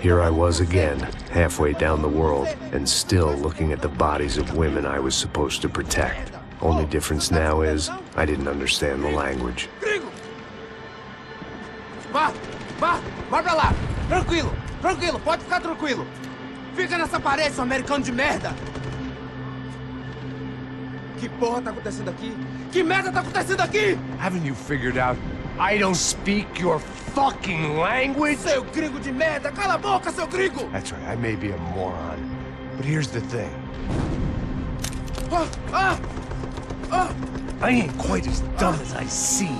Here I was again, halfway down the world, and still looking at the bodies of women I was supposed to protect. Only difference now is, I didn't understand the language. Gringo! Vai pra lá! Tranquilo, pode ficar tranquilo! Fica nessa parede, seu americano de merda! Que porra tá acontecendo aqui? Que merda tá acontecendo aqui? Haven't you figured out I don't speak your fucking language? Seu gringo de merda! Cala a boca, seu gringo! That's right, I may be a moron, but here's the thing. I ain't quite as dumb as I seem.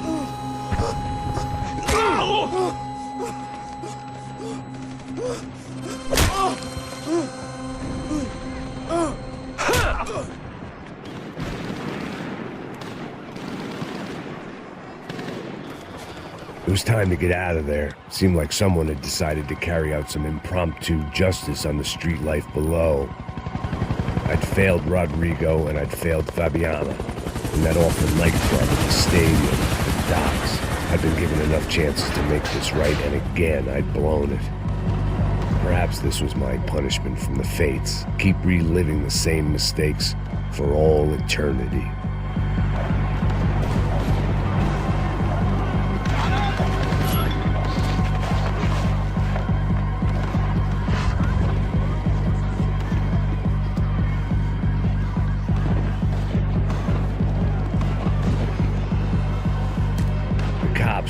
It was time to get out of there. It seemed like someone had decided to carry out some impromptu justice on the street life below. I'd failed Rodrigo and I'd failed Fabiana. And that awful nightclub at the stadium, the docks. I'd been given enough chances to make this right, and again I'd blown it. Perhaps this was my punishment from the fates. Keep reliving the same mistakes for all eternity.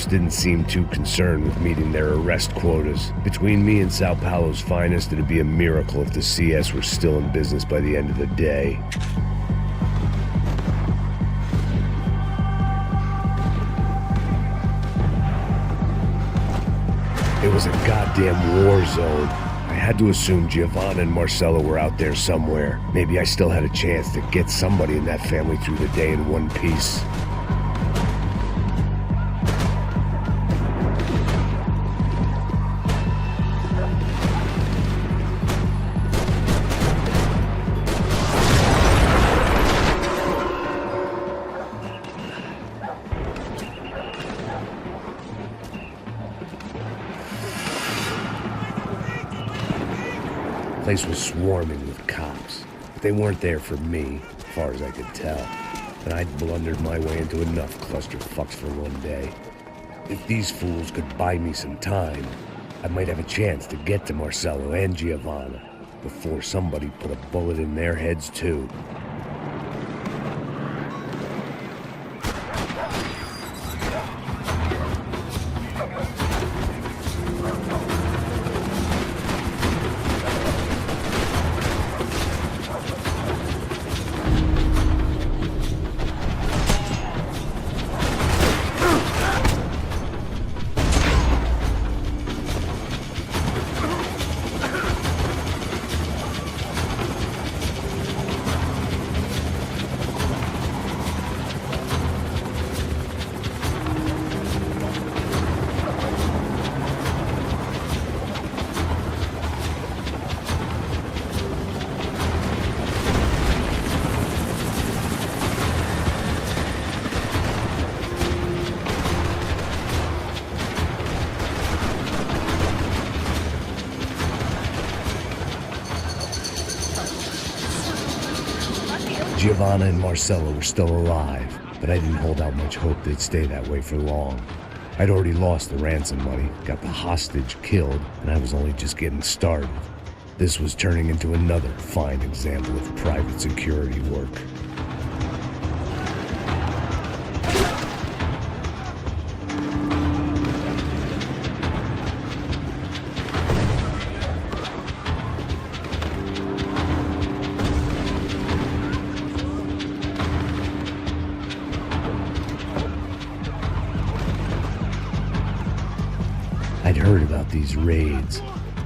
Didn't seem too concerned with meeting their arrest quotas. Between me and Sao Paulo's finest, it'd be a miracle if the CS were still in business by the end of the day. It was a goddamn war zone. I had to assume Giovanna and Marcelo were out there somewhere. Maybe I still had a chance to get somebody in that family through the day in one piece. The place was swarming with cops, but they weren't there for me, as far as I could tell. And I'd blundered my way into enough clusterfucks for one day. If these fools could buy me some time, I might have a chance to get to Marcelo and Giovanna before somebody put a bullet in their heads too. Giovanna and Marcelo were still alive, but I didn't hold out much hope they'd stay that way for long. I'd already lost the ransom money, got the hostage killed, and I was only just getting started. This was turning into another fine example of private security work. I'd heard about these raids.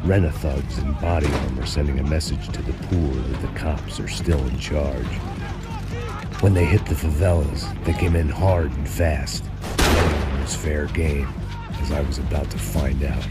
Rent-a-thugs in body armor sending a message to the poor that the cops are still in charge. When they hit the favelas, they came in hard and fast. It was fair game, as I was about to find out.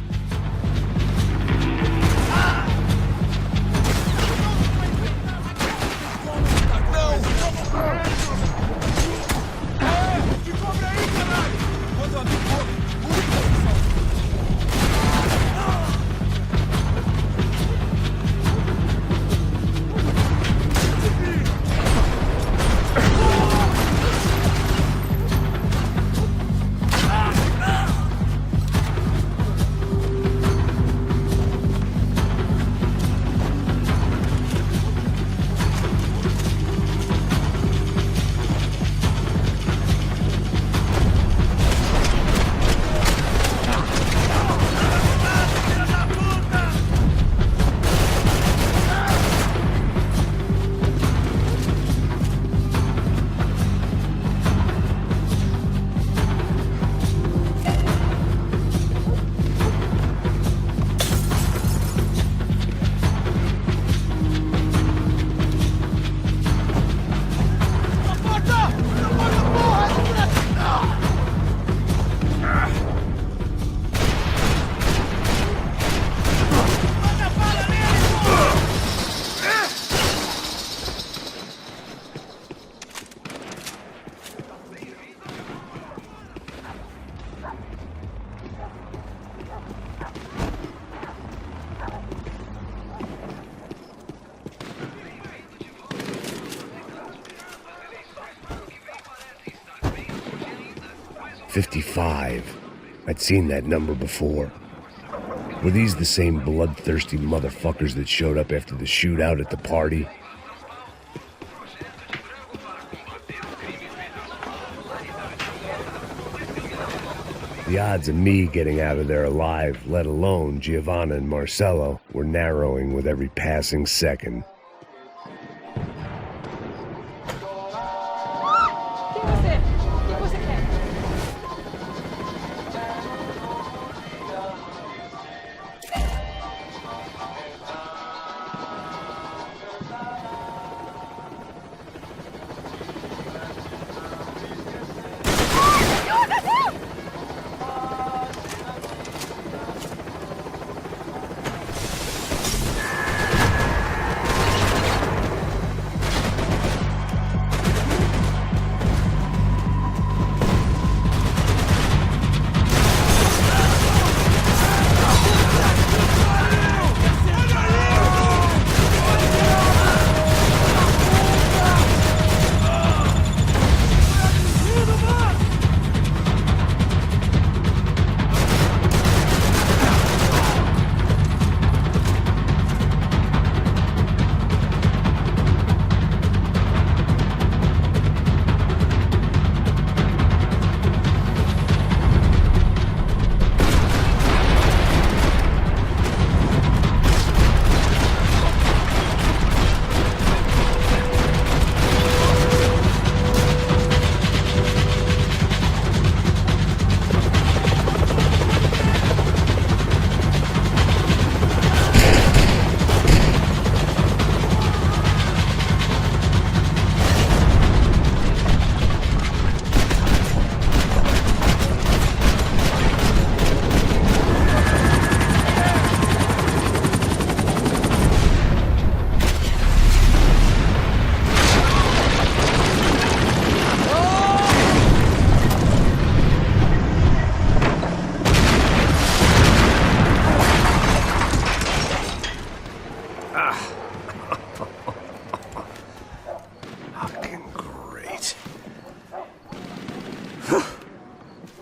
55. I'd seen that number before. Were these the same bloodthirsty motherfuckers that showed up after the shootout at the party? The odds of me getting out of there alive, let alone Giovanna and Marcello, were narrowing with every passing second.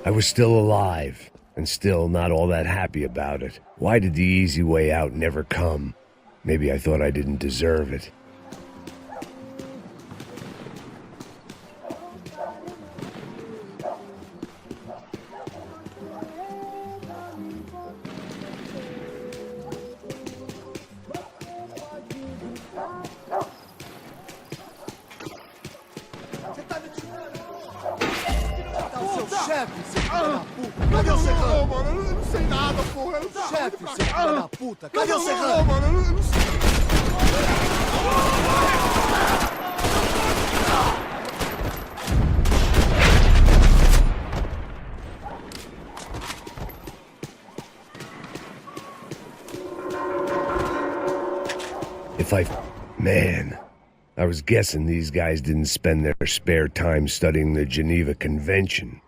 I was still alive, and still not all that happy about it. Why did the easy way out never come? Maybe I thought I didn't deserve it. Chefe, seu filho da puta! Cadê o serrano? Mano, eu não sei nada, porra! Chefe, seu filho da puta! Cadê o serrano? Mano, eu não sei. Man, I was guessing these guys didn't spend their spare time studying the Geneva Convention.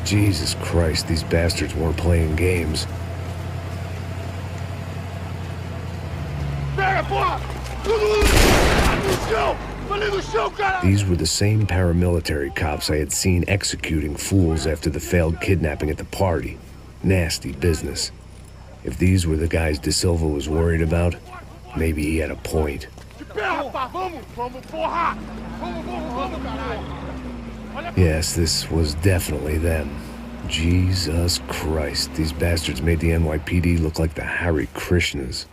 Jesus Christ, these bastards weren't playing games. These were the same paramilitary cops I had seen executing fools after the failed kidnapping at the party. Nasty business. If these were the guys De Silva was worried about, maybe he had a point. Yes, this was definitely them. Jesus Christ, these bastards made the NYPD look like the Hare Krishnas.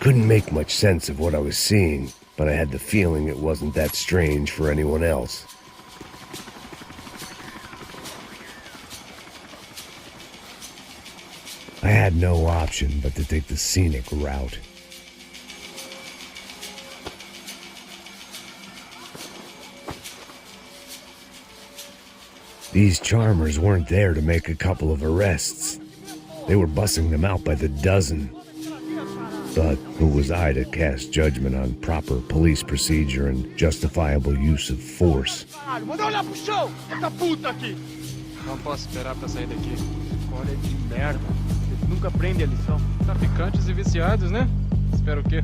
couldn't make much sense of what I was seeing, but I had the feeling it wasn't that strange for anyone else. I had no option but to take the scenic route. These charmers weren't there to make a couple of arrests. They were bussing them out by the dozen. But who was I to cast judgment on proper police procedure and justifiable use of force? Não posso esperar pra sair daqui. Escolha de merda. Eles nunca aprendem a lição. Traficantes e viciados, né? Espero o quê?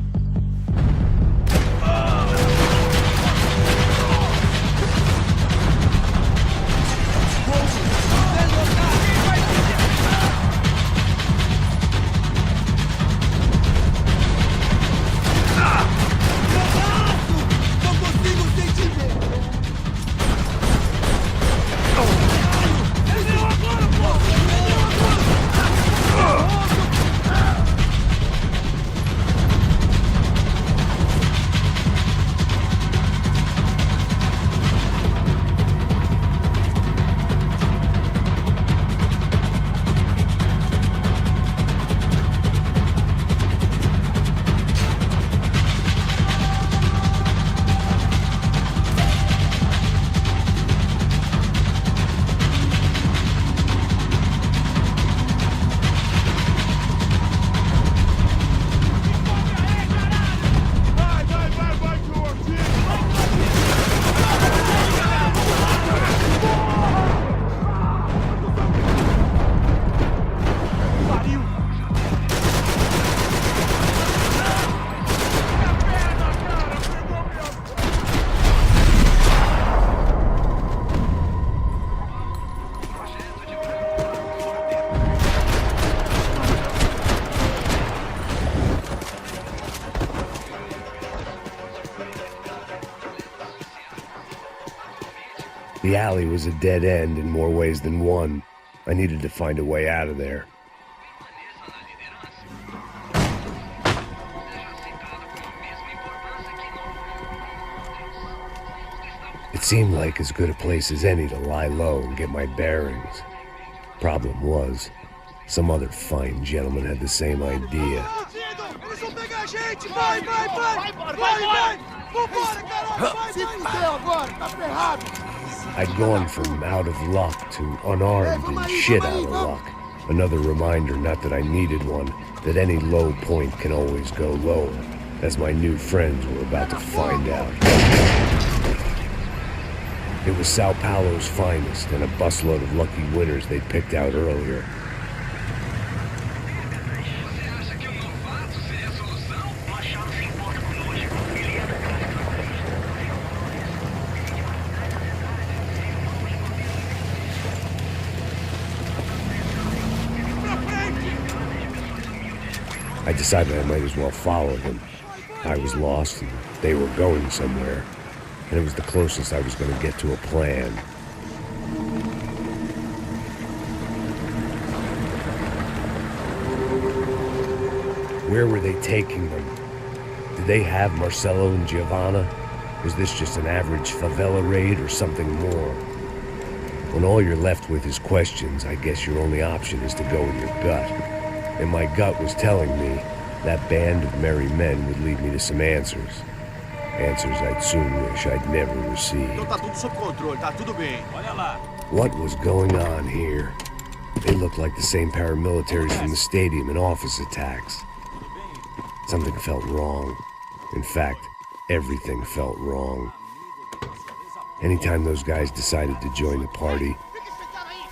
The alley was a dead end in more ways than one. I needed to find a way out of there. It seemed like as good a place as any to lie low and get my bearings. Problem was, some other fine gentleman had the same idea. I'd gone from out of luck to unarmed and shit out of luck. Another reminder, not that I needed one, that any low point can always go lower, as my new friends were about to find out. It was Sao Paulo's finest and a busload of lucky winners they'd picked out earlier. I decided I might as well follow them. I was lost and they were going somewhere, and it was the closest I was going to get to a plan. Where were they taking them? Did they have Marcelo and Giovanna? Was this just an average favela raid or something more? When all you're left with is questions, I guess your only option is to go with your gut. And my gut was telling me that band of merry men would lead me to some answers. Answers I'd soon wish I'd never received. What was going on here? They looked like the same paramilitaries from the stadium and office attacks. Something felt wrong. In fact, everything felt wrong. Anytime those guys decided to join the party,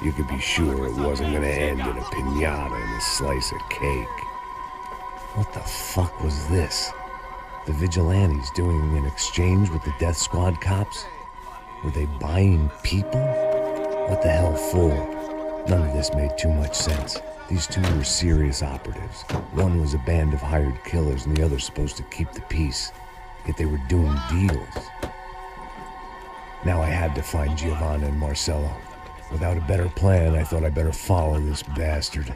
you could be sure it wasn't going to end in a piñata and a slice of cake. What the fuck was this? The vigilantes doing an exchange with the death squad cops? Were they buying people? What the hell for? None of this made too much sense. These two were serious operatives. One was a band of hired killers and the other supposed to keep the peace. Yet they were doing deals. Now I had to find Giovanna and Marcelo. Without a better plan, I thought I'd better follow this bastard.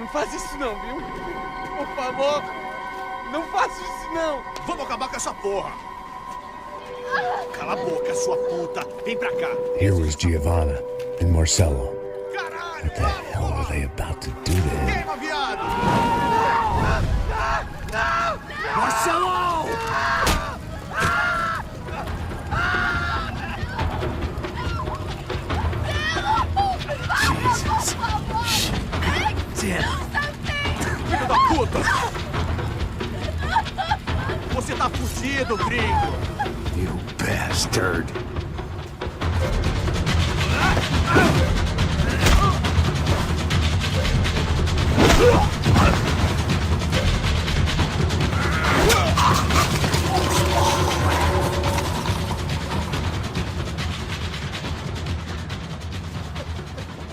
Não faz isso não, viu? Por favor, não faça isso não. Vamos acabar com essa porra. Cala a boca, sua puta. Vem pra cá. Here was Giovanna and Marcello. Caralho, What the hell were they about to do to him? queima, viado. Marcelo! Jesus. Damn. Filho da puta. Você tá fudido, gringo. You bastard.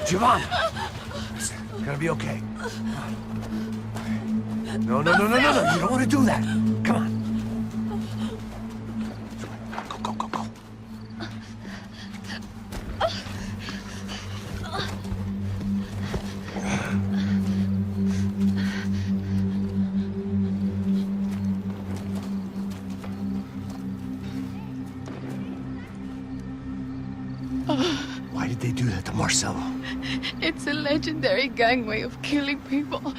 Giovanna! It's gonna be okay. No, no, no, no, no, no. You don't want to do that. Come on. Go, go, go, go. Why did they do that to Marcelo? It's a legendary gang way of killing people.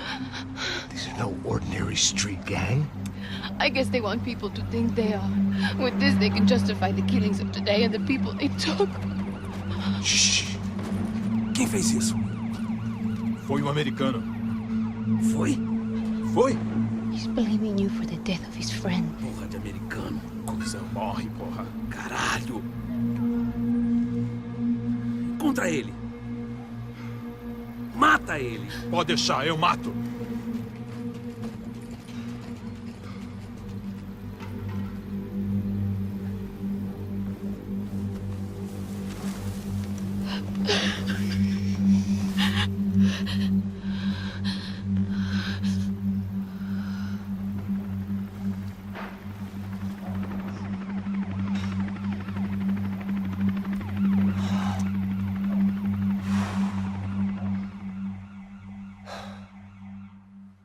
These are no ordinary street gang. I guess they want people to think they are. With this, they can justify the killings of today and the people they took. Shh. Quem fez isso? Foi americano. Foi? Foi? He's blaming you for the death of his friend. Porra de americano. Coisa morre, porra. Caralho. Contra ele. Mata ele. Pode deixar, eu mato.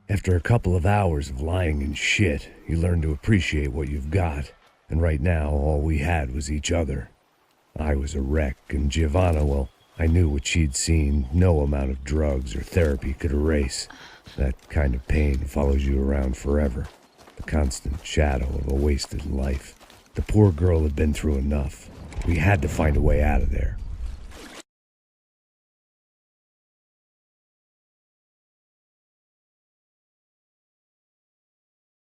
After a couple of hours of lying in shit, you learn to appreciate what you've got. And right now, all we had was each other. I was a wreck, and Giovanna, well, I knew what she'd seen no amount of drugs or therapy could erase. That kind of pain follows you around forever. The constant shadow of a wasted life. The poor girl had been through enough. We had to find a way out of there.